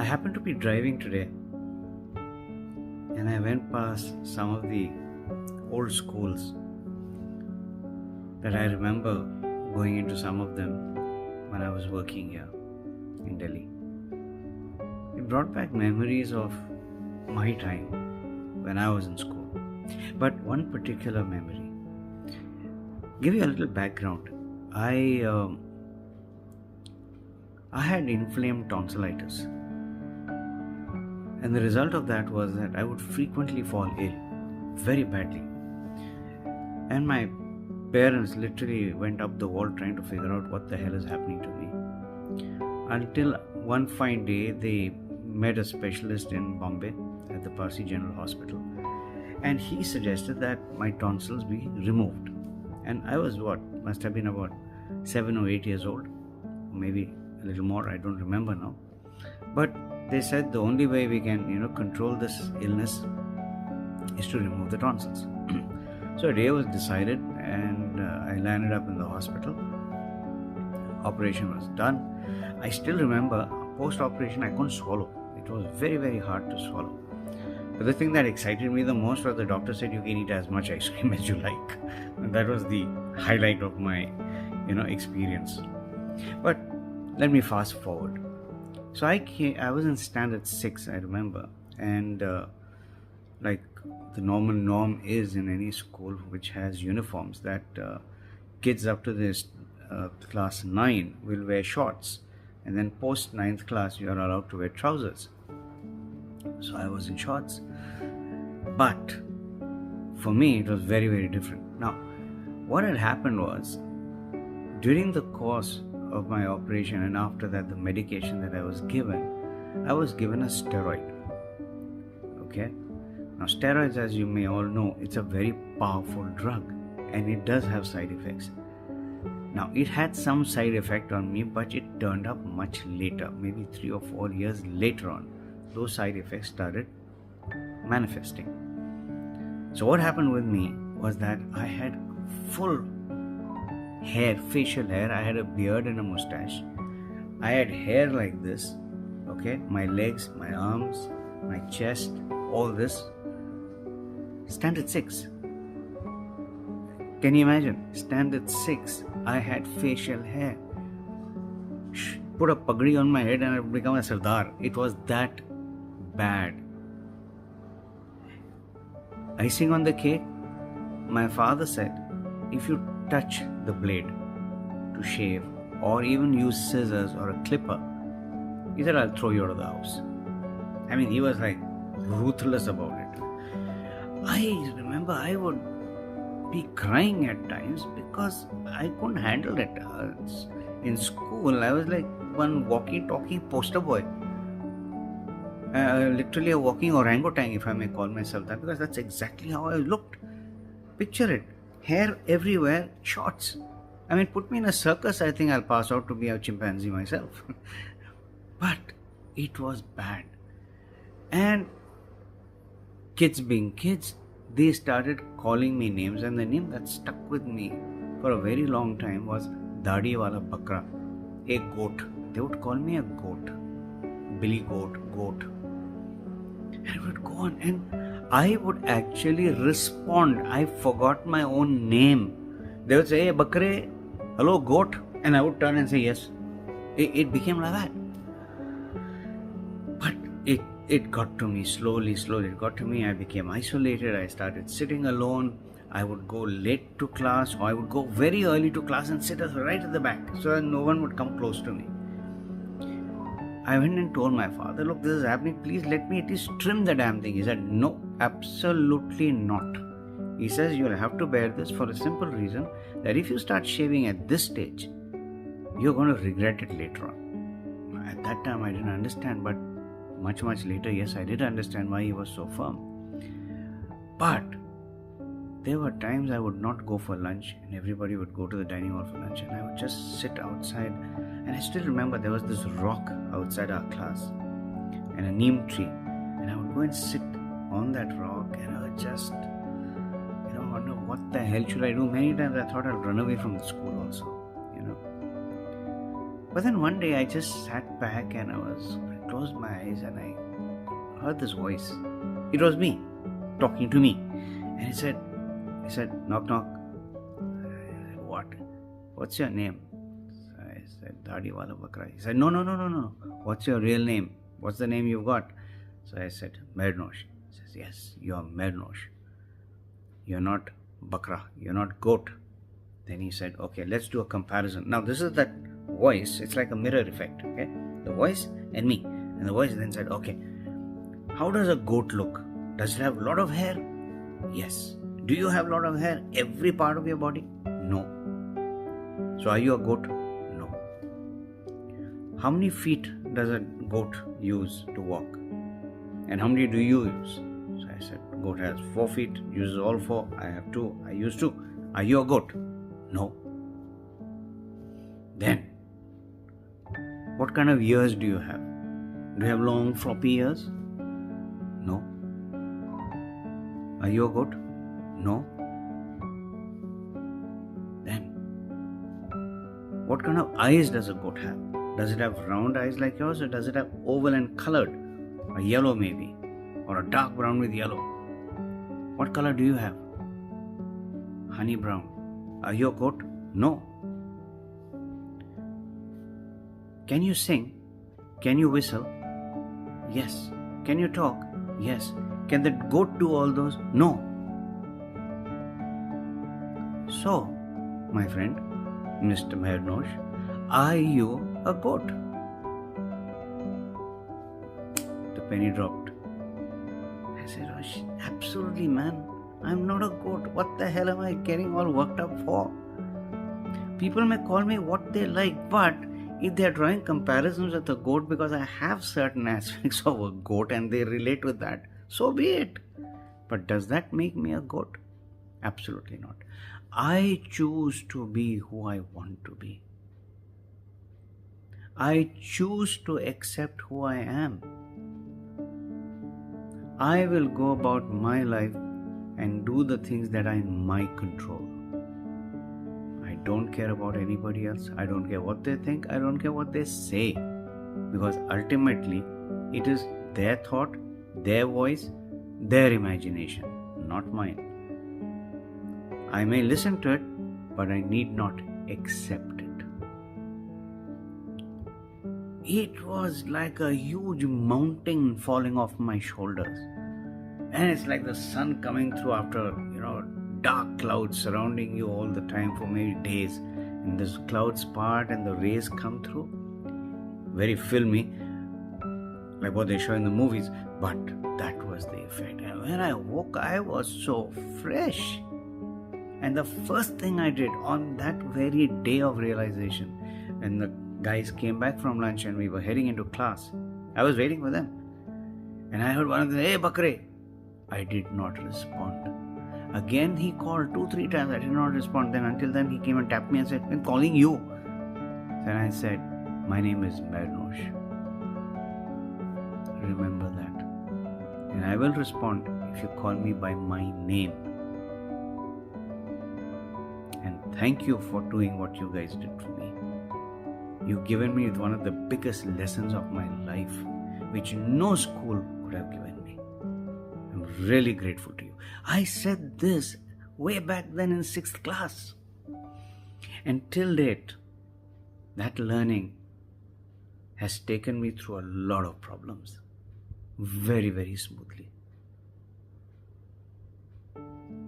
happened to be driving today and I went past some of the old schools that I remember going into some of them when I was working here in Delhi. It brought back memories of my time when I was in school. But one particular memory. Give you a little background. I had inflamed tonsillitis. And the result of that was that I would frequently fall ill, very badly. And my parents literally went up the wall trying to figure out what the hell is happening to me. Until one fine day, they met a specialist in Bombay at the Parsi General Hospital. And he suggested that my tonsils be removed. And I was must have been about 7 or 8 years old, maybe a little more, I don't remember now. But they said the only way we can, control this illness is to remove the tonsils. So a day was decided and I landed up in the hospital. Operation was done. I still remember post-operation I couldn't swallow. It was very, very hard to swallow. But the thing that excited me the most was the doctor said you can eat as much ice cream as you like. And that was the highlight of my, experience. But let me fast forward. So I was in standard 6, I remember. And like the normal norm is in any school which has uniforms that kids up to this class 9 will wear shorts. And then post 9th class you are allowed to wear trousers. So I was in shorts. But for me, it was very, very different. Now, what had happened was, during the course of my operation and after that, the medication that I was given a steroid. Okay? Now, steroids, as you may all know, it's a very powerful drug and it does have side effects. Now, it had some side effect on me, but it turned up much later, maybe 3 or 4 years later on. Those side effects started manifesting. So what happened with me was that I had full hair, facial hair. I had a beard and a mustache. I had hair like this, okay? My legs, my arms, my chest, all this. Standard 6. Can you imagine? Standard 6. I had facial hair. Put a pagdi on my head and I would become a Sardar. It was that bad. Icing on the cake, my father said, if you touch the blade to shave or even use scissors or a clipper, he said, I'll throw you out of the house. I mean, he was like ruthless about it. I remember I would be crying at times because I couldn't handle it. In school, I was like one walkie-talkie poster boy. Literally a walking orangutan, if I may call myself that, because that's exactly how I looked. Picture it. Hair everywhere, shorts. I mean, put me in a circus, I think I'll pass out to be a chimpanzee myself. But it was bad. And kids being kids, they started calling me names, and the name that stuck with me for a very long time was Dadi Wala Bakra, a goat. They would call me a goat. Billy goat, goat. And it would go on, and I would actually respond. I forgot my own name. They would say, hey, Bakre, hello, goat. And I would turn and say, yes. It became like that. But it got to me slowly. It got to me. I became isolated. I started sitting alone. I would go late to class, or I would go very early to class and sit right at the back so that no one would come close to me. I went and told my father, look, this is happening. Please let me at least trim the damn thing. He said, no, absolutely not. He says, you'll have to bear this for a simple reason that if you start shaving at this stage, you're going to regret it later on. At that time, I didn't understand, but much later, yes, I did understand why he was so firm. But there were times I would not go for lunch and everybody would go to the dining hall for lunch and I would just sit outside. And I still remember there was this rock outside our class and a neem tree. And I would go and sit on that rock and I would just, wonder what the hell should I do. Many times I thought I'd run away from the school also, But then one day I just sat back and I was like, closed my eyes and I heard this voice. It was me, talking to me. And he said, knock, knock. I said, what? What's your name? So I said, Dadi Wala Bakra. He said, no. What's your real name? What's the name you've got? So I said, Mernosh. He says, yes, you're Mernosh. You're not Bakra. You're not goat. Then he said, okay, let's do a comparison. Now this is that voice. It's like a mirror effect. Okay, the voice and me. And the voice then said, okay, how does a goat look? Does it have a lot of hair? Yes. Do you have a lot of hair? Every part of your body? No. So are you a goat? No. How many feet does a goat use to walk? And how many do you use? So I said, goat has 4 feet, uses all 4. I have 2. I use 2. Are you a goat? No. Then, what kind of ears do you have? Do you have long floppy ears? No. Are you a goat? No. Then, what kind of eyes does a goat have? Does it have round eyes like yours, or does it have oval and colored? A yellow maybe, or a dark brown with yellow. What color do you have? Honey brown. Are you a goat? No. Can you sing? Can you whistle? Yes. Can you talk? Yes. Can the goat do all those? No. So, my friend, Mr. Mernosh, are you a goat? The penny dropped. I said, oh, absolutely, man. I'm not a goat. What the hell am I getting all worked up for? People may call me what they like, but if they're drawing comparisons with a goat because I have certain aspects of a goat and they relate with that, so be it. But does that make me a goat? Absolutely not. I choose to be who I want to be. I choose to accept who I am. I will go about my life and do the things that are in my control. I don't care about anybody else. I don't care what they think. I don't care what they say. Because ultimately, it is their thought, their voice, their imagination, not mine. I may listen to it, but I need not accept it. It was like a huge mountain falling off my shoulders. And it's like the sun coming through after, dark clouds surrounding you all the time for maybe days. And this clouds part and the rays come through. Very filmy, like what they show in the movies. But that was the effect. And when I woke, I was so fresh. And the first thing I did on that very day of realization, when the guys came back from lunch and we were heading into class, I was waiting for them. And I heard one of them, hey, Bakre. I did not respond. Again, he called 2-3 times. I did not respond. Then until then, he came and tapped me and said, I'm calling you. Then I said, my name is Mernosh. Remember that. And I will respond if you call me by my name. And thank you for doing what you guys did for me. You've given me one of the biggest lessons of my life, which no school could have given me. I'm really grateful to you. I said this way back then in 6th class. And till date, that learning has taken me through a lot of problems. Very, very smoothly.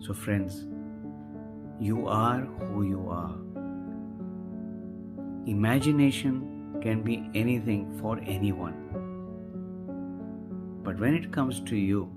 So friends, you are who you are. Imagination can be anything for anyone. But when it comes to you,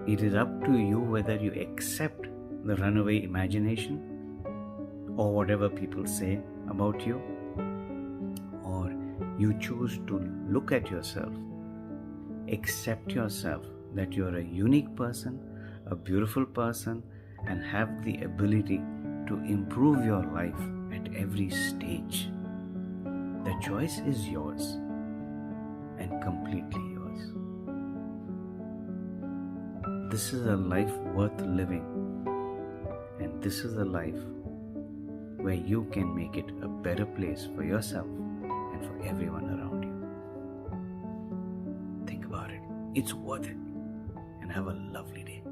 it is up to you whether you accept the runaway imagination or whatever people say about you, or you choose to look at yourself, accept yourself that you are a unique person, a beautiful person, and have the ability to improve your life at every stage. The choice is yours and completely yours. This is a life worth living, and this is a life where you can make it a better place for yourself and for everyone around you. It's worth it. And have a lovely day.